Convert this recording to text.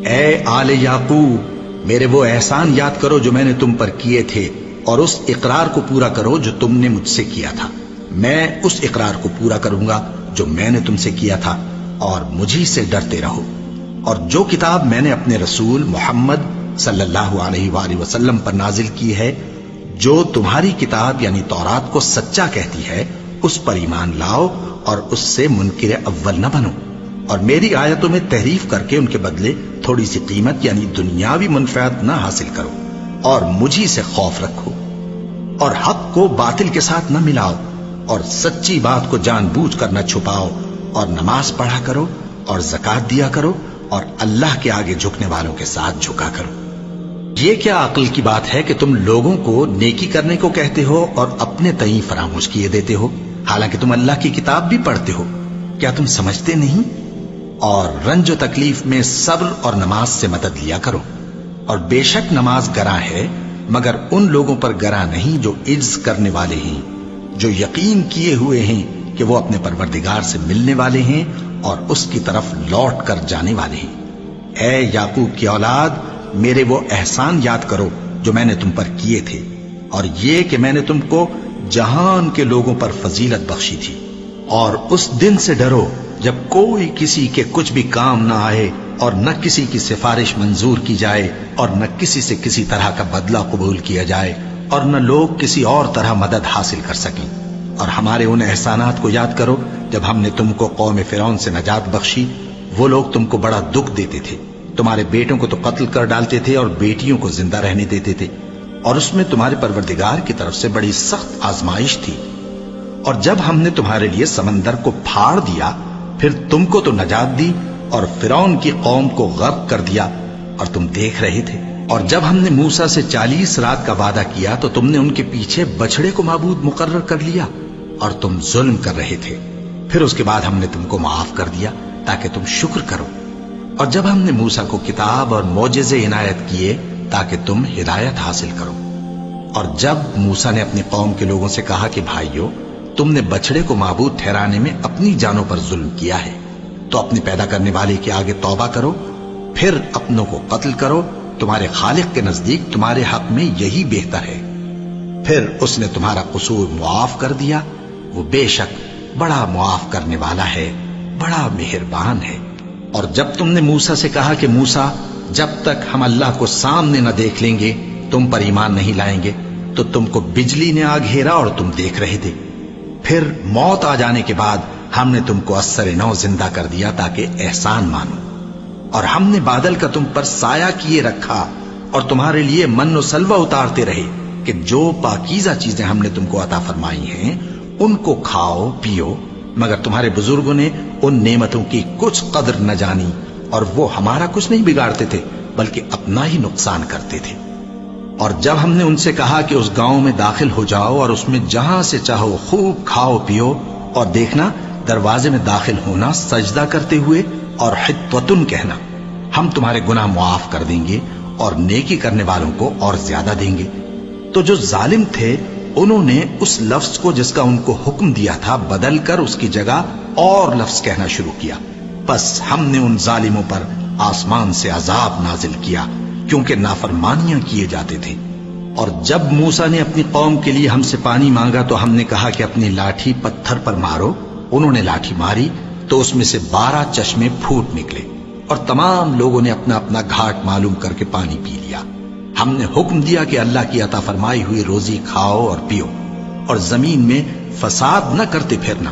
اے آل یعقوب، میرے وہ احسان یاد کرو جو میں نے تم پر کیے تھے، اور اس اقرار کو پورا کرو جو تم نے مجھ سے کیا تھا۔ میں اس اقرار کو پورا کروں گا جو میں نے تم سے کیا تھا، اور مجھی سے ڈرتے رہو۔ اور جو کتاب میں نے اپنے رسول محمد صلی اللہ علیہ وآلہ وسلم پر نازل کی ہے، جو تمہاری کتاب یعنی تورات کو سچا کہتی ہے، اس پر ایمان لاؤ اور اس سے منکر اول نہ بنو، اور میری آیتوں میں تحریف کر کے ان کے بدلے تھوڑی سی قیمت یعنی دنیاوی منفعت نہ حاصل کرو، اور مجھی سے خوف رکھو، اور حق کو باطل کے ساتھ نہ ملاؤ، اور سچی بات کو جان بوجھ کر نہ چھپاؤ، اور نماز پڑھا کرو اور زکوٰۃ دیا کرو، اور اللہ کے آگے جھکنے والوں کے ساتھ جھکا کرو۔ یہ کیا عقل کی بات ہے کہ تم لوگوں کو نیکی کرنے کو کہتے ہو اور اپنے تئیں فراموش کیے دیتے ہو، حالانکہ تم اللہ کی کتاب بھی پڑھتے ہو؟ کیا تم سمجھتے نہیں؟ اور رنج و تکلیف میں صبر اور نماز سے مدد لیا کرو، اور بے شک نماز گراں ہے، مگر ان لوگوں پر گراں نہیں جو عجز کرنے والے ہیں، جو یقین کیے ہوئے ہیں کہ وہ اپنے پروردگار سے ملنے والے ہیں اور اس کی طرف لوٹ کر جانے والے ہیں۔ اے یعقوب کی اولاد، میرے وہ احسان یاد کرو جو میں نے تم پر کیے تھے، اور یہ کہ میں نے تم کو جہان کے لوگوں پر فضیلت بخشی تھی۔ اور اس دن سے ڈرو جب کوئی کسی کے کچھ بھی کام نہ آئے، اور نہ کسی کی سفارش منظور کی جائے، اور نہ کسی سے کسی طرح کا بدلہ قبول کیا جائے، اور نہ لوگ کسی اور طرح مدد حاصل کر سکیں۔ اور ہمارے ان احسانات کو یاد کرو جب ہم نے تم کو قوم فرعون سے نجات بخشی۔ وہ لوگ تم کو بڑا دکھ دیتے تھے، تمہارے بیٹوں کو تو قتل کر ڈالتے تھے اور بیٹیوں کو زندہ رہنے دیتے تھے، اور اس میں تمہارے پروردگار کی طرف سے بڑی سخت آزمائش تھی۔ اور جب ہم نے تمہارے لیے سمندر کو پھاڑ دیا، پھر تم کو تو نجات دی اور فرعون کی قوم کو غرق کر دیا، اور تم دیکھ رہے تھے۔ اور جب ہم نے موسیٰ سے 40 رات کا وعدہ کیا تو تم نے ان کے پیچھے بچڑے کو معبود مقرر کر لیا، اور تم ظلم کر رہے تھے۔ پھر اس کے بعد ہم نے تم کو معاف کر دیا تاکہ تم شکر کرو۔ اور جب ہم نے موسیٰ کو کتاب اور معجزے عنایت کیے تاکہ تم ہدایت حاصل کرو۔ اور جب موسیٰ نے اپنی قوم کے لوگوں سے کہا کہ بھائیو، تم نے بچڑے کو معبود ٹھہرانے میں اپنی جانوں پر ظلم کیا ہے، تو اپنے پیدا کرنے والے کے آگے توبہ کرو، پھر اپنوں کو قتل کرو، تمہارے خالق کے نزدیک تمہارے حق میں یہی بہتر ہے۔ پھر اس نے تمہارا قصور معاف کر دیا، وہ بے شک بڑا معاف کرنے والا ہے، بڑا مہربان ہے۔ اور جب تم نے موسیٰ سے کہا کہ موسیٰ، جب تک ہم اللہ کو سامنے نہ دیکھ لیں گے تم پر ایمان نہیں لائیں گے، تو تم کو بجلی نے آ گھیرا اور تم دیکھ رہے تھے۔ پھر موت آ جانے کے بعد ہم نے تم کو اثر نو زندہ کر دیا تاکہ احسان مانو۔ اور ہم نے بادل کا تم پر سایہ کیے رکھا اور تمہارے لیے من و سلوہ اتارتے رہے کہ جو پاکیزہ چیزیں ہم نے تم کو عطا فرمائی ہیں ان کو کھاؤ پیو، مگر تمہارے بزرگوں نے ان نعمتوں کی کچھ قدر نہ جانی، اور وہ ہمارا کچھ نہیں بگاڑتے تھے بلکہ اپنا ہی نقصان کرتے تھے۔ اور جب ہم نے ان سے کہا کہ اس گاؤں میں داخل ہو جاؤ اور اس میں جہاں سے چاہو خوب کھاؤ پیو، اور دیکھنا دروازے میں داخل ہونا سجدہ کرتے ہوئے اور حطوۃن کہنا، ہم تمہارے گناہ معاف کر دیں گے اور نیکی کرنے والوں کو اور زیادہ دیں گے، تو جو ظالم تھے انہوں نے اس لفظ کو جس کا ان کو حکم دیا تھا بدل کر اس کی جگہ اور لفظ کہنا شروع کیا، بس ہم نے ان ظالموں پر آسمان سے عذاب نازل کیا کیونکہ نافرمانیاں کیے جاتے تھے۔ اور جب موسیٰ نے اپنی قوم کے لیے ہم سے پانی مانگا تو ہم نے کہا کہ اپنی لاٹھی پتھر پر مارو۔ انہوں نے لاٹھی ماری تو اس میں سے 12 چشمے پھوٹ نکلے، اور تمام لوگوں نے اپنا اپنا گھاٹ معلوم کر کے پانی پی لیا۔ ہم نے حکم دیا کہ اللہ کی عطا فرمائی ہوئی روزی کھاؤ اور پیو، اور زمین میں فساد نہ کرتے پھرنا،